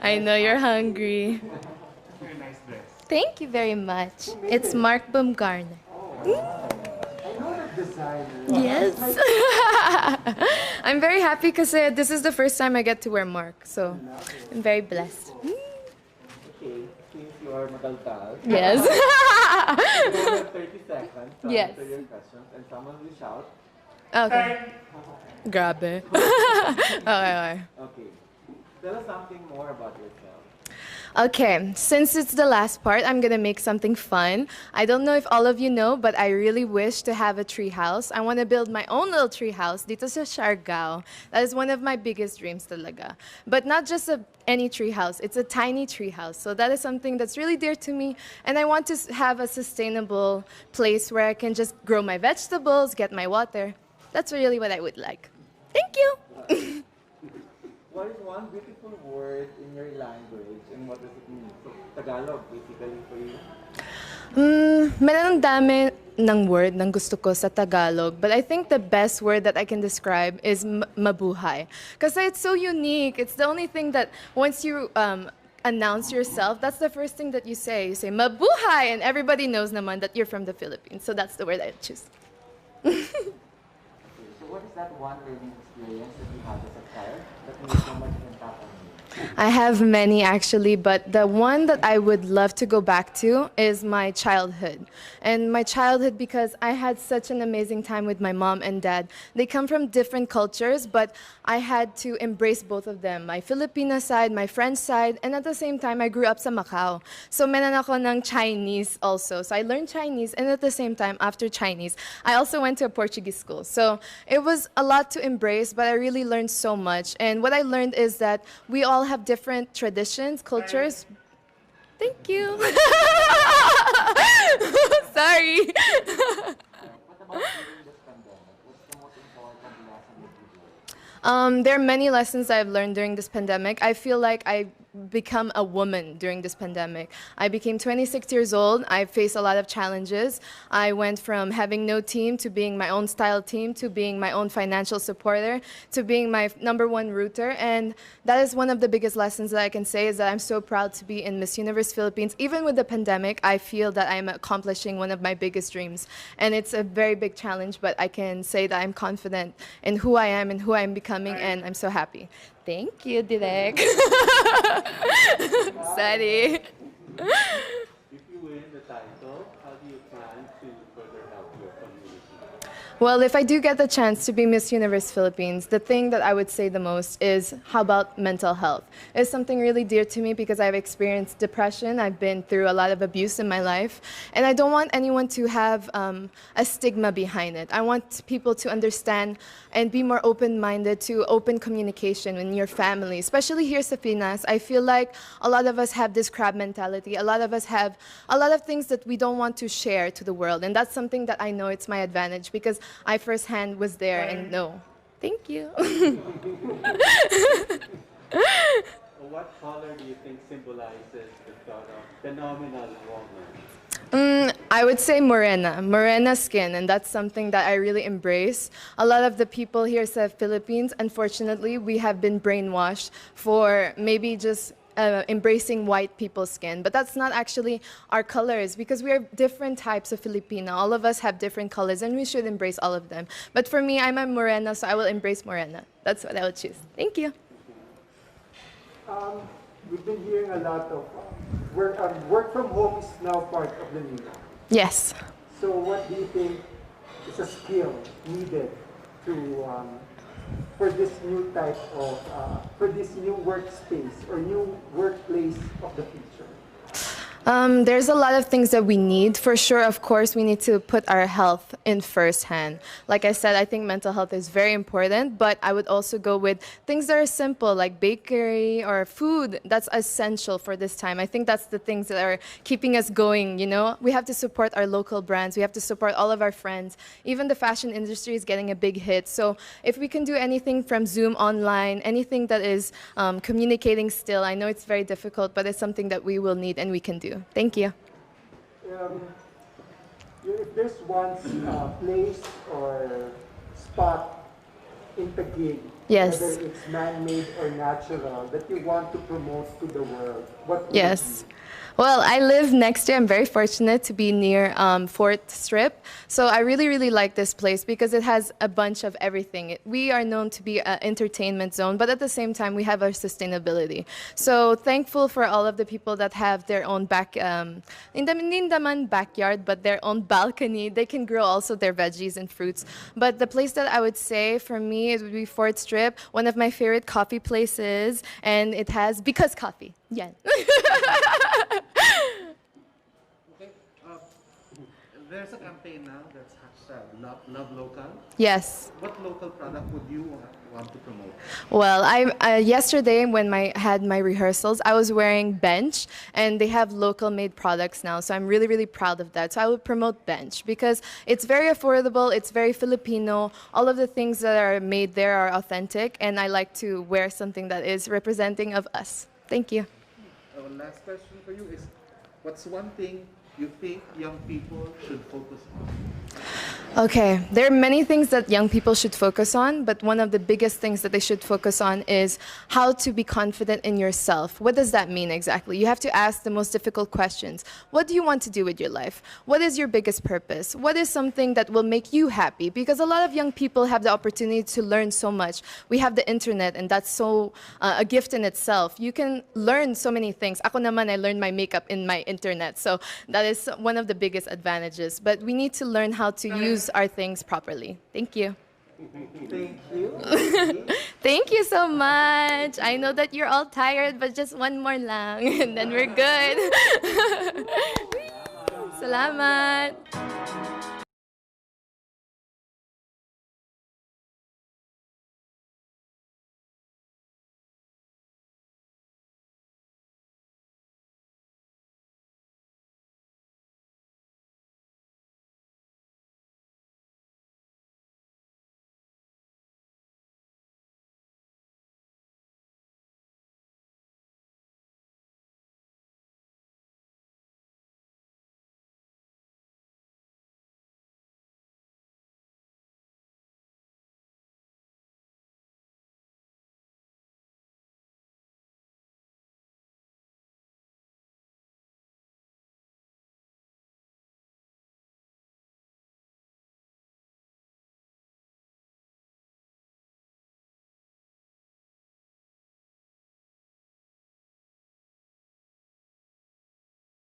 I know you're hungry. Very nice dress. Thank you very much. It's Mark Baumgartner. I know that designer. Yes. I'm very happy because this is the first time I get to wear Mark, so I'm very blessed. Okay, since you are madaldal, Yes. you have 30 seconds to Yes. answer your questions and someone will shout. Okay. Grabe. Okay. Okay. Tell us something more about yourself. Okay, since it's the last part, I'm gonna make something fun. I don't know if all of you know, but I really wish to have a tree house. I want to build my own little tree house dito sa Siargao. That is one of my biggest dreams talaga. But not just any tree house, it's a tiny tree house. So that is something that's really dear to me. And I want to have a sustainable place where I can just grow my vegetables, get my water. That's really what I would like. Thank you. What is one beautiful word in your language and what does it mean? So, Tagalog, basically, for you? Meron dami ng word ng gusto ko sa Tagalog, but I think the best word that I can describe is mabuhay. Because it's so unique. It's the only thing that once you announce yourself, that's the first thing that you say. You say mabuhay, and everybody knows naman that you're from the Philippines. So that's the word I choose. Okay, so what is that one learning experience that you had as a child that made so much impact on you? I have many actually, but the one that I would love to go back to is my childhood. And my childhood because I had such an amazing time with my mom and dad. They come from different cultures, but I had to embrace both of them. My Filipino side, my French side, and at the same time, I grew up sa Macau. So meron ako ng Chinese also. So I learned Chinese, and at the same time, after Chinese, I also went to a Portuguese school. So it was a lot to embrace, but I really learned so much. And what I learned is that we all have different traditions, cultures. Thank you. Sorry. What about during this pandemic? What's the most important lesson that you learned? There are many lessons I've learned during this pandemic. I feel like I become a woman during this pandemic. I became 26 years old. I faced a lot of challenges. I went from having no team to being my own style team to being my own financial supporter to being my #1 rooter. And that is one of the biggest lessons that I can say is that I'm so proud to be in Miss Universe Philippines. Even with the pandemic, I feel that I'm accomplishing one of my biggest dreams. And it's a very big challenge, but I can say that I'm confident in who I am and who I'm becoming, and I'm so happy. Thank you, Direk. Sorry. If you win the title, how do you plan to further help your community? Well, if I do get the chance to be Miss Universe Philippines, the thing that I would say the most is how about mental health? It's something really dear to me because I've experienced depression. I've been through a lot of abuse in my life. And I don't want anyone to have a stigma behind it. I want people to understand and be more open-minded to open communication in your family, especially here sa Pinas. I feel like a lot of us have this crab mentality. A lot of us have a lot of things that we don't want to share to the world. And that's something that I know it's my advantage because I firsthand was there and know. Thank you. What color do you think symbolizes the sort of phenomenal woman? I would say morena skin, and that's something that I really embrace. A lot of the people here in the Philippines, unfortunately, we have been brainwashed for maybe just embracing white people's skin, but that's not actually our colors because we are different types of Filipino. All of us have different colors and we should embrace all of them. But for me, I'm a morena, so I will embrace morena. That's what I will choose. Thank you. We've been hearing a lot of work from home is now part of the new norm. Yes. So what do you think is a skill needed to for this new type of for this new workspace or new workplace of the future? There's a lot of things that we need. For sure, of course, we need to put our health in first hand. Like I said, I think mental health is very important, but I would also go with things that are simple, like bakery or food. That's essential for this time. I think that's the things that are keeping us going, you know? We have to support our local brands. We have to support all of our friends. Even the fashion industry is getting a big hit. So if we can do anything from Zoom online, anything that is communicating still, I know it's very difficult, but it's something that we will need and we can do. Thank you. If there's one place or spot in Taguig Yes. whether it's man-made or natural, that you want to promote to the world? What would it Yes. be? Well, I live next to, I'm very fortunate to be near Fort Strip. So I really, really like this place because it has a bunch of everything. We are known to be an entertainment zone, but at the same time, we have our sustainability. So thankful for all of the people that have their own hindi naman backyard, but their own balcony. They can grow also their veggies and fruits. But the place that I would say for me, it would be Fort Strip, one of my favorite coffee places, and it has, because coffee. Yeah. Okay. There's a campaign now that's hashtag love local. Yes. What local product would you want to promote? Well, I yesterday when I had my rehearsals, I was wearing Bench, and they have local made products now. So I'm really, really proud of that. So I would promote Bench because it's very affordable, it's very Filipino. All of the things that are made there are authentic, and I like to wear something that is representing of us. Thank you. Our last question for you is, what's one thing you think young people should focus on? Okay, there are many things that young people should focus on, but one of the biggest things that they should focus on is how to be confident in yourself. What does that mean exactly? You have to ask the most difficult questions. What do you want to do with your life? What is your biggest purpose? What is something that will make you happy? Because a lot of young people have the opportunity to learn so much. We have the internet, and that's so a gift in itself. You can learn so many things. Ako naman, I learned my makeup in my internet, so that is one of the biggest advantages. But we need to learn how to use our things properly. Thank you. Thank you. Thank you so much. I know that you're all tired, but just one more lang, and then we're good. Salamat.